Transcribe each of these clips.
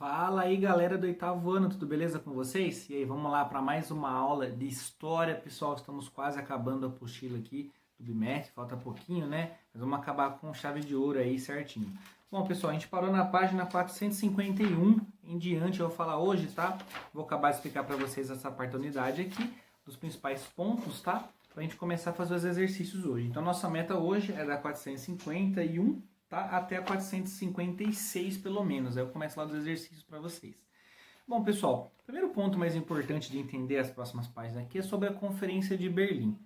Fala aí, galera do oitavo ano, tudo beleza com vocês? E aí, vamos lá para mais uma aula de história, pessoal. Estamos quase acabando a apostila aqui do bimestre, falta pouquinho, né? Mas vamos acabar com chave de ouro aí certinho. Bom, pessoal, a gente parou na página 451 em diante, eu vou falar hoje, tá? Vou acabar de explicar para vocês essa parte da unidade aqui, dos principais pontos, tá? Para a gente começar a fazer os exercícios hoje. Então, nossa meta hoje é da 451, tá? Até a 456 pelo menos. Aí eu começo lá dos exercícios para vocês. Bom, pessoal, o primeiro ponto mais importante de entender as próximas páginas aqui é sobre a Conferência de Berlim.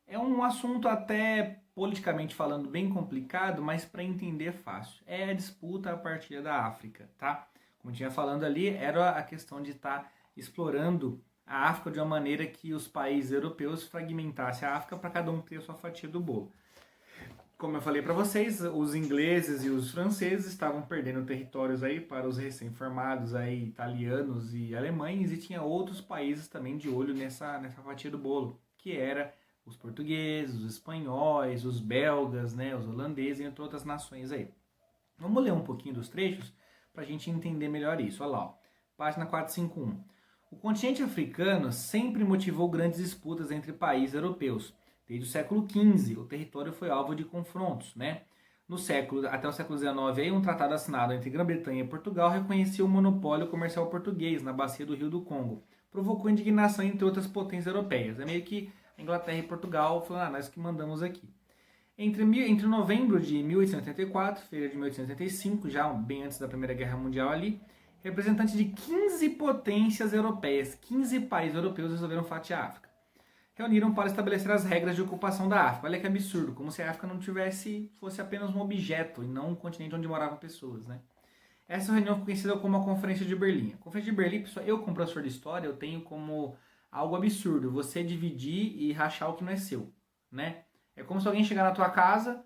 É um assunto até politicamente falando bem complicado, mas para entender é fácil. É a disputa a partir da África, tá? Como eu tinha falando ali, era a questão de estar explorando a África de uma maneira que os países europeus fragmentassem a África para cada um ter a sua fatia do bolo. Como eu falei para vocês, os ingleses e os franceses estavam perdendo territórios aí para os recém-formados aí italianos e alemães, e tinha outros países também de olho nessa fatia do bolo, que era os portugueses, os espanhóis, os belgas, né, os holandeses, entre outras nações aí. Vamos ler um pouquinho dos trechos para a gente entender melhor isso. Olha lá, ó, página 451. O continente africano sempre motivou grandes disputas entre países europeus. Desde o século XV, o território foi alvo de confrontos, né? Até o século XIX, um tratado assinado entre Grã-Bretanha e Portugal reconhecia o monopólio comercial português na bacia do Rio do Congo. Provocou indignação entre outras potências europeias. É meio que a Inglaterra e Portugal falando, nós que mandamos aqui. Entre novembro de 1884 e fevereiro de 1885, já bem antes da Primeira Guerra Mundial ali, representantes de 15 potências europeias, 15 países europeus resolveram fatiar a África. Reuniram para estabelecer as regras de ocupação da África. Olha que absurdo, como se a África não fosse apenas um objeto e não um continente onde moravam pessoas, né? Essa reunião foi conhecida como a Conferência de Berlim. A Conferência de Berlim, pessoal, eu como professor de história, eu tenho como algo absurdo você dividir e rachar o que não é seu, né? É como se alguém chegar na tua casa,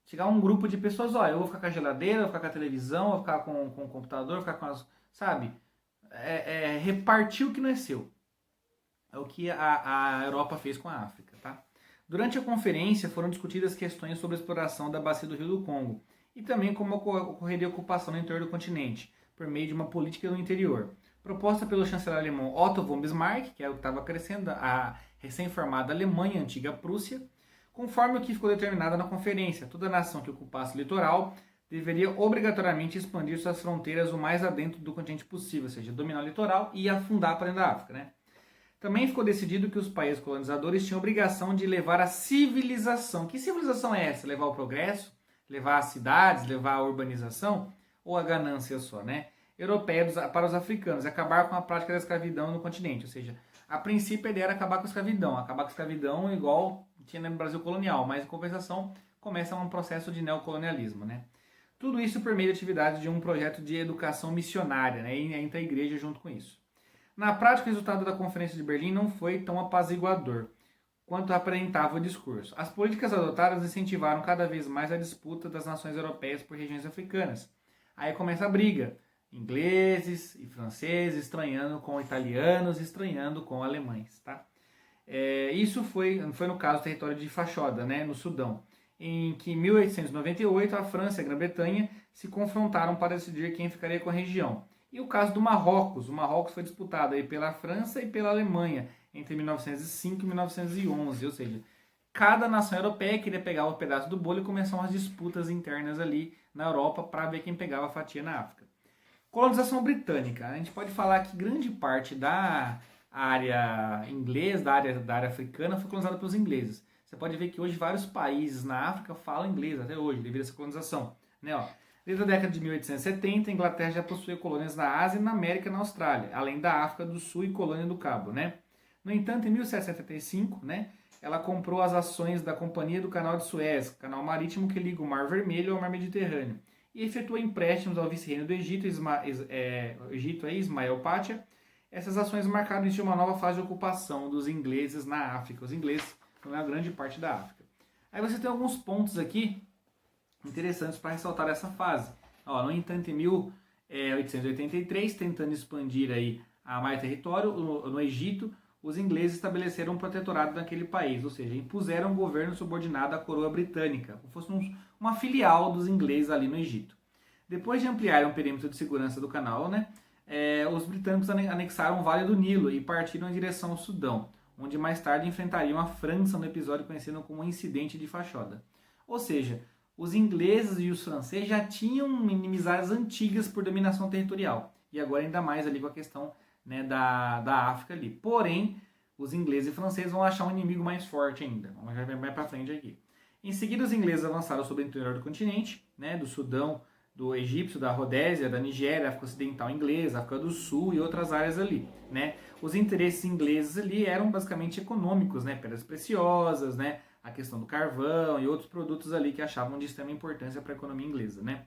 chegar um grupo de pessoas, ó, eu vou ficar com a geladeira, vou ficar com a televisão, vou ficar com o computador, vou ficar com as... Sabe? Repartir o que não é seu. É o que a Europa fez com a África, tá? Durante a conferência foram discutidas questões sobre a exploração da bacia do Rio do Congo e também como ocorreria a ocupação no interior do continente, por meio de uma política no interior. Proposta pelo chanceler alemão Otto von Bismarck, que é o que estava crescendo, a recém-formada Alemanha, a antiga Prússia, conforme o que ficou determinado na conferência. Toda nação que ocupasse o litoral deveria obrigatoriamente expandir suas fronteiras o mais adentro do continente possível, ou seja, dominar o litoral e afundar para dentro da África, né? Também ficou decidido que os países colonizadores tinham obrigação de levar a civilização. Que civilização é essa? Levar o progresso? Levar as cidades? Levar a urbanização? Ou a ganância só, né? Europeia para os africanos, acabar com a prática da escravidão no continente. Ou seja, a princípio a ideia era acabar com a escravidão. Acabar com a escravidão igual tinha no Brasil colonial, mas em compensação começa um processo de neocolonialismo, né? Tudo isso por meio de atividades de um projeto de educação missionária, né? E entra a igreja junto com isso. Na prática, o resultado da Conferência de Berlim não foi tão apaziguador quanto aparentava o discurso. As políticas adotadas incentivaram cada vez mais a disputa das nações europeias por regiões africanas. Aí começa a briga. Ingleses e franceses estranhando com italianos, estranhando com alemães, tá? Isso foi no caso do território de Fachoda, né, no Sudão, em que em 1898 a França e a Grã-Bretanha se confrontaram para decidir quem ficaria com a região. E o caso do Marrocos. O Marrocos foi disputado aí pela França e pela Alemanha entre 1905 e 1911. Ou seja, cada nação europeia queria pegar um pedaço do bolo e começaram as disputas internas ali na Europa para ver quem pegava a fatia na África. Colonização britânica. A gente pode falar que grande parte da área inglesa, da área africana, foi colonizada pelos ingleses. Você pode ver que hoje vários países na África falam inglês até hoje, devido a essa colonização, né, ó. Desde a década de 1870, a Inglaterra já possuía colônias na Ásia, na América e na Austrália, além da África do Sul e colônia do Cabo, né? No entanto, em 1775, né, ela comprou as ações da Companhia do Canal de Suez, canal marítimo que liga o Mar Vermelho ao Mar Mediterrâneo, e efetuou empréstimos ao vice-reino do Egito, Ismael Pátia. Essas ações marcaram início de uma nova fase de ocupação dos ingleses na África. Os ingleses não é a grande parte da África. Aí você tem alguns pontos aqui interessantes para ressaltar essa fase. Ó, no entanto, em 1883, tentando expandir aí a mais território, no Egito, os ingleses estabeleceram um protetorado naquele país, ou seja, impuseram um governo subordinado à coroa britânica, como fosse uma filial dos ingleses ali no Egito. Depois de ampliar o perímetro de segurança do canal, né, os britânicos anexaram o Vale do Nilo e partiram em direção ao Sudão, onde mais tarde enfrentariam a França no episódio conhecido como Incidente de Fachoda. Ou seja, os ingleses e os franceses já tinham inimizades antigas por dominação territorial, e agora ainda mais ali com a questão, né, da África ali. Porém, os ingleses e franceses vão achar um inimigo mais forte ainda. Vamos ver mais para frente aqui. Em seguida, os ingleses avançaram sobre o interior do continente, né, do Sudão, do Egito, da Rodésia, da Nigéria, África Ocidental Inglesa, África do Sul e outras áreas ali, né? Os interesses ingleses ali eram basicamente econômicos, né? Pedras preciosas, né? A questão do carvão e outros produtos ali que achavam de extrema importância para a economia inglesa, né?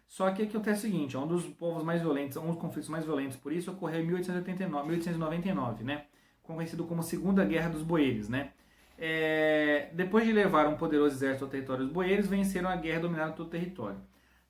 Só que acontece o seguinte, um dos povos mais violentos, um dos conflitos mais violentos por isso ocorreu em 1899, né? Conhecido como Segunda Guerra dos Boeres, né? Depois de levar um poderoso exército ao território dos boeres, venceram a guerra e dominaram todo o território.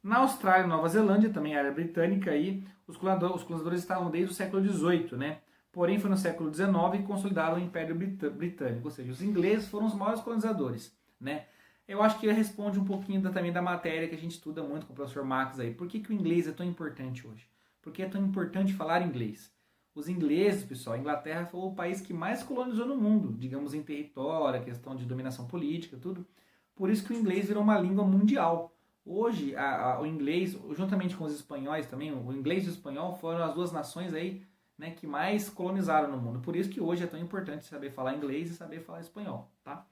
Na Austrália e Nova Zelândia, também área britânica, aí, os colonizadores estavam desde o século XVIII, né? Porém, foi no século XIX que consolidaram o Império Britânico, ou seja, os ingleses foram os maiores colonizadores, né? Eu acho que ele responde um pouquinho também da matéria que a gente estuda muito com o professor Max aí. Por que o inglês é tão importante hoje? Por que é tão importante falar inglês? Os ingleses, pessoal, a Inglaterra foi o país que mais colonizou no mundo, digamos em território, questão de dominação política, tudo. Por isso que o inglês virou uma língua mundial. Hoje, o inglês, juntamente com os espanhóis também, o inglês e o espanhol foram as duas nações aí, né, que mais colonizaram no mundo. Por isso que hoje é tão importante saber falar inglês e saber falar espanhol, tá?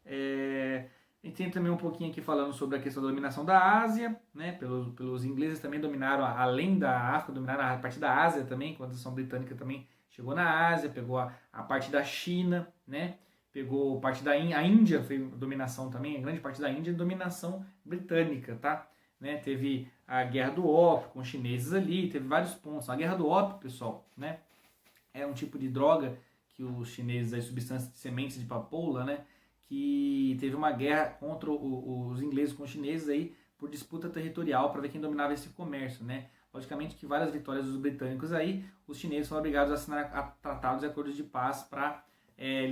A gente tem também um pouquinho aqui falando sobre a questão da dominação da Ásia, né? Pelos ingleses também dominaram, além da África, dominaram a parte da Ásia também, quando a nação britânica também chegou na Ásia, pegou a parte da China, né? Pegou parte da Índia, a Índia foi dominação também, a grande parte da Índia é dominação britânica, tá? Né? Teve a Guerra do Ópio com os chineses ali, teve vários pontos. A Guerra do Ópio, pessoal, né? É um tipo de droga que os chineses, as substâncias de sementes de papoula, né? Que teve uma guerra contra os ingleses com os chineses aí por disputa territorial para ver quem dominava esse comércio, né? Logicamente que várias vitórias dos britânicos aí, os chineses foram obrigados a assinar tratados e acordos de paz para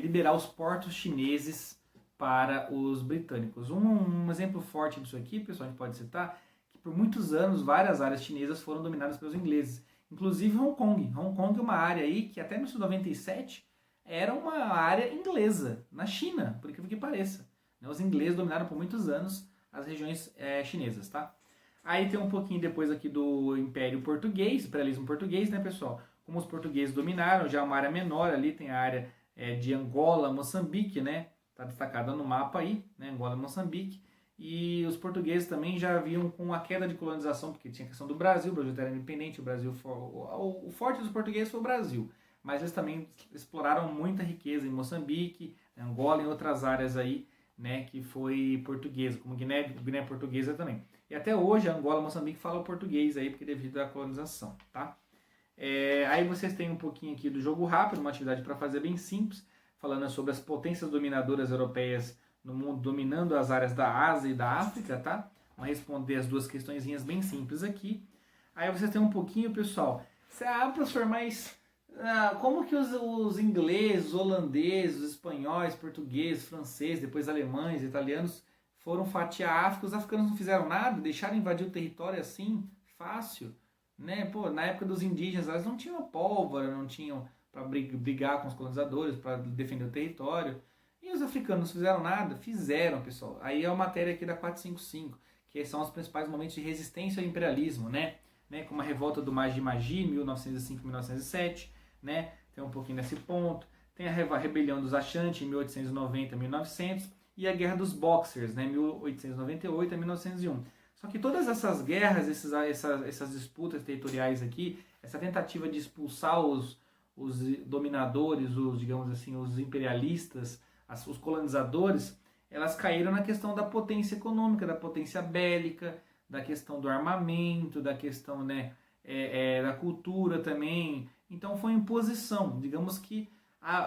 liberar os portos chineses para os britânicos. Um exemplo forte disso aqui, pessoal, a gente pode citar, que por muitos anos várias áreas chinesas foram dominadas pelos ingleses, inclusive Hong Kong. Hong Kong é uma área aí que até 1997 era uma área inglesa, na China, por incrível que pareça. Os ingleses dominaram por muitos anos as regiões chinesas, tá? Aí tem um pouquinho depois aqui do Império Português, imperialismo português, né, pessoal? Como os portugueses dominaram, já uma área menor ali, tem a área de Angola, Moçambique, né? Tá destacada no mapa aí, né? Angola e Moçambique. E os portugueses também já haviam com a queda de colonização, porque tinha a questão do Brasil, o Brasil era independente, o forte dos portugueses foi o Brasil. Mas eles também exploraram muita riqueza em Moçambique, Angola e outras áreas aí, né, que foi portuguesa, como Guiné Portuguesa também. E até hoje Angola e Moçambique falam português aí, porque devido à colonização, tá? Aí vocês têm um pouquinho aqui do jogo rápido, uma atividade para fazer bem simples, falando sobre as potências dominadoras europeias no mundo, dominando as áreas da Ásia e da África, tá? Vamos responder as duas questõezinhas bem simples aqui. Aí vocês têm um pouquinho, pessoal, professor, mas como que os ingleses, holandeses, os espanhóis, portugueses, franceses, depois alemães, italianos foram fatiar a África, os africanos não fizeram nada, deixaram invadir o território assim, fácil, né? Pô, na época dos indígenas, elas não tinham pólvora, não tinham para brigar com os colonizadores, para defender o território. E os africanos não fizeram nada? Fizeram, pessoal. Aí é a matéria aqui da 455, que são os principais momentos de resistência ao imperialismo, né? Como a revolta do Magi-Magi, 1905-1907, né? Tem um pouquinho nesse ponto. Tem a rebelião dos Ashanti, em 1890-1900, e a Guerra dos Boxers, né? 1898 a 1901. Só que todas essas guerras, essas disputas territoriais aqui, essa tentativa de expulsar os dominadores, digamos assim, os imperialistas, os colonizadores, elas caíram na questão da potência econômica, da potência bélica, da questão do armamento, da questão, né, da cultura também. Então foi imposição. Digamos que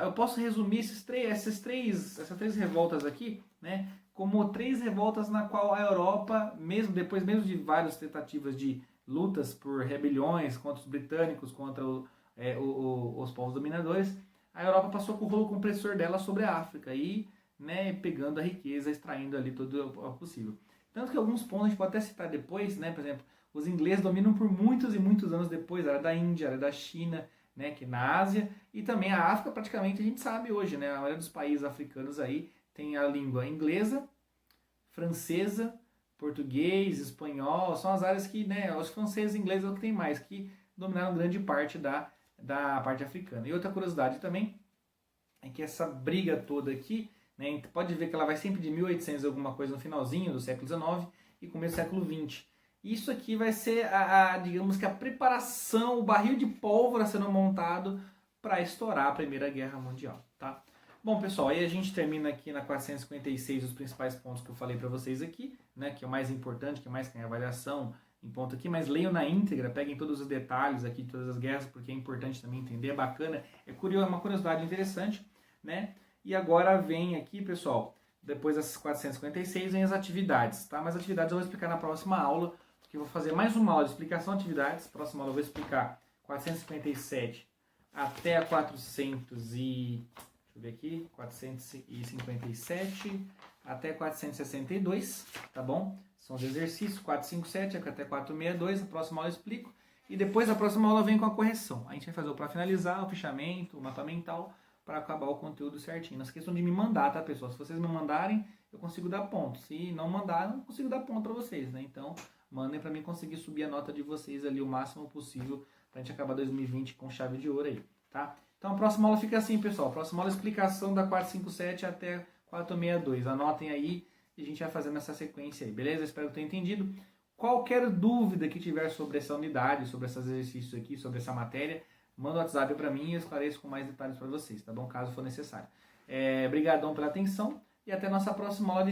eu posso resumir essas três revoltas aqui, né, como três revoltas na qual a Europa, mesmo de várias tentativas de lutas por rebeliões contra os britânicos, contra os povos dominadores, a Europa passou com o rolo compressor dela sobre a África e, né, pegando a riqueza, extraindo ali todo o possível. Tanto que alguns pontos a gente pode até citar depois, né, por exemplo, Os ingleses dominam por muitos e muitos anos depois, a área da Índia, a área da China, né, que na Ásia, e também a África praticamente a gente sabe hoje, né, a maioria dos países africanos aí tem a língua inglesa, francesa, português, espanhol, são as áreas que, né, os franceses e ingleses é o que tem mais, que dominaram grande parte da parte africana. E outra curiosidade também é que essa briga toda aqui, né, pode ver que ela vai sempre de 1800 alguma coisa no finalzinho do século XIX e começo do século XX. Isso aqui vai ser, digamos que a preparação, o barril de pólvora sendo montado para estourar a Primeira Guerra Mundial, tá? Bom, pessoal, aí a gente termina aqui na 456 os principais pontos que eu falei para vocês aqui, né, que é o mais importante, que mais tem avaliação em ponto aqui, mas leiam na íntegra, peguem todos os detalhes aqui de todas as guerras, porque é importante também entender, é bacana, é curioso, é uma curiosidade interessante, né? E agora vem aqui, pessoal, depois das 456 vem as atividades, tá? Mas atividades eu vou explicar na próxima aula, porque eu vou fazer mais uma aula de explicação de atividades, próxima aula eu vou explicar 457 até a 457 até 462, tá bom? São os exercícios 457 até 462, na próxima aula eu explico. E depois da próxima aula vem com a correção. A gente vai fazer para finalizar o fichamento, o mapa mental, para acabar o conteúdo certinho. Não se esqueçam de me mandar, tá, pessoal? Se vocês me mandarem, eu consigo dar ponto. Se não mandar, eu não consigo dar ponto para vocês, né? Então, mandem para mim conseguir subir a nota de vocês ali o máximo possível para a gente acabar 2020 com chave de ouro aí, tá? Então a próxima aula fica assim, pessoal. A próxima aula é explicação da 457 até 462. Anotem aí e a gente vai fazendo essa sequência aí, beleza? Espero que tenham entendido. Qualquer dúvida que tiver sobre essa unidade, sobre esses exercícios aqui, sobre essa matéria, manda um WhatsApp para mim e eu esclareço com mais detalhes para vocês, tá bom? Caso for necessário. Obrigadão pela atenção e até a nossa próxima aula de